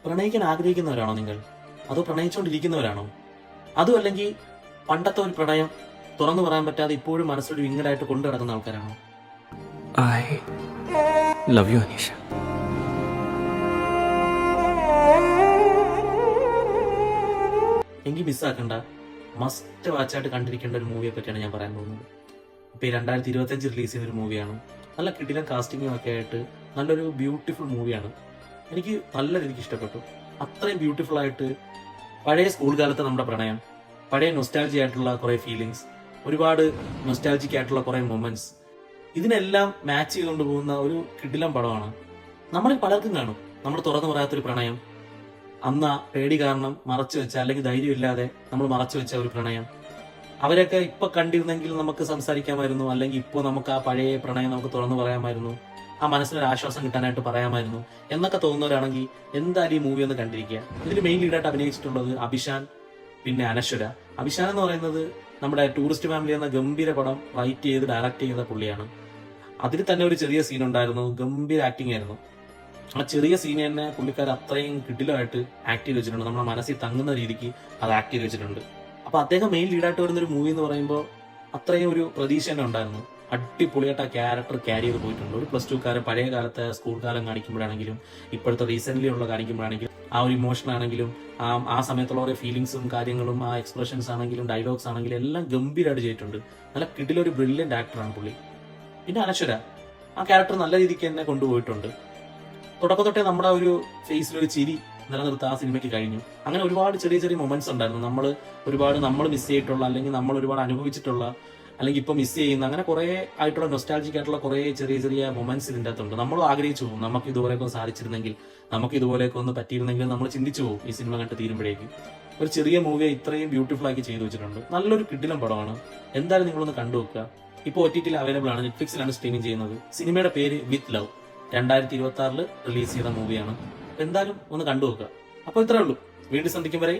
പ്രണയിക്കാൻ ആഗ്രഹിക്കുന്നവരാണോ നിങ്ങൾ? അതോ പ്രണയിച്ചുകൊണ്ടിരിക്കുന്നവരാണോ? അതും അല്ലെങ്കിൽ പണ്ടത്തെ ഒരു പ്രണയം തുറന്നു പറയാൻ പറ്റാതെ ഇപ്പോഴും മനസ്സൊരു വിങ്ങലായിട്ട് കൊണ്ടു നടക്കുന്ന ആൾക്കാരാണോ? I love you, Anisha. എങ്കിൽ മിസ്സാക്കണ്ട, മസ്റ്റ് വാച്ചായിട്ട് കണ്ടിരിക്കേണ്ട ഒരു മൂവിയെ പറ്റിയാണ് ഞാൻ പറയാൻ പോകുന്നത്. ഇപ്പൊ 2025 റിലീസ് ചെയ്ത ഒരു മൂവിയാണ്. നല്ല കിടിലൻ കാസ്റ്റിംഗും ഒക്കെ ആയിട്ട് നല്ലൊരു ബ്യൂട്ടിഫുൾ മൂവിയാണ്. എനിക്ക് നല്ല രീതിക്ക് ഇഷ്ടപ്പെട്ടു. അത്രയും ബ്യൂട്ടിഫുൾ ആയിട്ട് പഴയ സ്കൂൾ കാലത്തെ നമ്മുടെ പ്രണയം, പഴയ നൊസ്റ്റാൾജി ആയിട്ടുള്ള കുറെ ഫീലിങ്സ്, ഒരുപാട് നൊസ്റ്റാൾജിക് ആയിട്ടുള്ള കുറെ മൊമെന്റ്സ്, ഇതിനെല്ലാം മാച്ച് ചെയ്തുകൊണ്ട് പോകുന്ന ഒരു കിടിലൻ പടമാണ്. നമ്മളിൽ പലർക്കും കാണും നമ്മൾ തുറന്നു പറയാത്തൊരു പ്രണയം, അന്ന് ആ പേടി കാരണം മറച്ചു വെച്ച, അല്ലെങ്കിൽ ധൈര്യമില്ലാതെ നമ്മൾ മറച്ചു വെച്ച ഒരു പ്രണയം. അവരൊക്കെ ഇപ്പൊ കണ്ടിരുന്നെങ്കിൽ നമുക്ക് സംസാരിക്കാമായിരുന്നു, അല്ലെങ്കിൽ ഇപ്പോൾ നമുക്ക് ആ പഴയ പ്രണയം നമുക്ക് തുറന്നു പറയാമായിരുന്നു, ആ മനസ്സിനൊരു ആശ്വാസം കിട്ടാനായിട്ട് പറയാമായിരുന്നു എന്നൊക്കെ തോന്നുന്നവരാണെങ്കിൽ എന്തായാലും ഈ മൂവി ഒന്ന് കണ്ടിരിക്കുക. ഇതിൽ മെയിൻ ലീഡായിട്ട് അഭിനയിച്ചിട്ടുള്ളത് അഭിഷാൻ, പിന്നെ അനശ്വര. അഭിഷാൻ എന്ന് പറയുന്നത് നമ്മുടെ ടൂറിസ്റ്റ് ഫാമിലി എന്ന ഗംഭീര പടം റൈറ്റ് ചെയ്ത് ഡയറക്റ്റ് ചെയ്ത പുള്ളിയാണ്. അതിൽ തന്നെ ഒരു ചെറിയ സീൻ ഉണ്ടായിരുന്നു, ഗംഭീര ആക്ടിങ് ആയിരുന്നു. ആ ചെറിയ സീൻ തന്നെ പുള്ളിക്കാർ അത്രയും കിടിലമായിട്ട് ആക്ട് ചെയ്ത് വെച്ചിട്ടുണ്ട്, നമ്മുടെ മനസ്സിൽ തങ്ങുന്ന രീതിക്ക് അത് ആക്ട് ചെയ്ത് വെച്ചിട്ടുണ്ട്. അപ്പൊ അദ്ദേഹം മെയിൻ ലീഡായിട്ട് വരുന്ന ഒരു മൂവി എന്ന് പറയുമ്പോൾ അത്രയും ഒരു പ്രതീക്ഷ തന്നെ ഉണ്ടായിരുന്നു. അടിപൊളിയായിട്ട് ആ ക്യാരക്ടർ ക്യാരി ചെയ്ത് പോയിട്ടുണ്ട്. ഒരു പ്ലസ് ടു കാരൻ പഴയ കാലത്തെ സ്കൂൾ കാലം കാണിക്കുമ്പോഴാണെങ്കിലും ഇപ്പോഴത്തെ റീസെന്റ് ഉള്ള കാണിക്കുമ്പോഴാണെങ്കിലും ആ ഒരു ഇമോഷൻ ആണെങ്കിലും ആ സമയത്തുള്ള ഓരോ ഫീലിങ്സും കാര്യങ്ങളും ആ എക്സ്പ്രഷൻസ് ആണെങ്കിലും ഡയലോഗ്സ് ആണെങ്കിലും എല്ലാം ഗംഭീരമായിട്ട് ചെയ്തിട്ടുണ്ട്. നല്ല കിടിലൊരു ബ്രില്യന്റ് ആക്ടറാണ് പുള്ളി. പിന്നെ അനശ്വര, ആ ക്യാരക്ടർ നല്ല രീതിക്ക് തന്നെ കൊണ്ടുപോയിട്ടുണ്ട്. തുടക്കം തൊട്ടേ നമ്മുടെ ഒരു ഫേസിലൊരു ചിരി നിലനിർത്താൻ ആ സിനിമയ്ക്ക് കഴിഞ്ഞു. അങ്ങനെ ഒരുപാട് ചെറിയ ചെറിയ മൊമെന്റ്സ് ഉണ്ടായിരുന്നു. നമ്മൾ മിസ് ചെയ്തിട്ടുള്ള, അല്ലെങ്കിൽ നമ്മൾ ഒരുപാട് അനുഭവിച്ചിട്ടുള്ള, അല്ലെങ്കിൽ ഇപ്പൊ മിസ് ചെയ്യുന്ന, അങ്ങനെ കുറെ ആയിട്ടുള്ള നൊസ്റ്റാൾജിക് ആയിട്ടുള്ള കുറെ ചെറിയ ചെറിയ മൊമെന്റ്സ് ഇതിൻ്റെ അകത്തുണ്ട്. നമ്മൾ ആഗ്രഹിച്ചു പോകും നമുക്ക് ഇതുപോലെയൊക്കെ ഒന്ന് സാധിച്ചിരുന്നെങ്കിൽ, നമുക്ക് ഇതുപോലെയൊക്കെ ഒന്ന് പറ്റിയിരുന്നെങ്കിൽ നമ്മൾ ചിന്തിച്ചു പോകും ഈ സിനിമ കണ്ട് തീരുമ്പോഴേക്കും. ഒരു ചെറിയ മൂവിയെ ഇത്രയും ബ്യൂട്ടിഫുൾ ആക്കി ചെയ്തു വെച്ചിട്ടുണ്ട്. നല്ലൊരു കിടിലം പടമാണ്. എന്തായാലും നിങ്ങളൊന്ന് കണ്ടുവെക്കുക. ഇപ്പോൾ OTT അവൈലബിൾ ആണ്, നെറ്റ്ഫ്ലിക്സിലാണ് സ്ട്രീമിംഗ് ചെയ്യുന്നത്. സിനിമയുടെ പേര് വിത്ത് ലവ്, 2026 റിലീസ് ചെയ്ത മൂവിയാണ്. എന്തായാലും ഒന്ന് കണ്ടുവെക്കുക. അപ്പോൾ ഇത്രേ ഉള്ളൂ. വീണ്ടും സന്ധിക്കും വരെ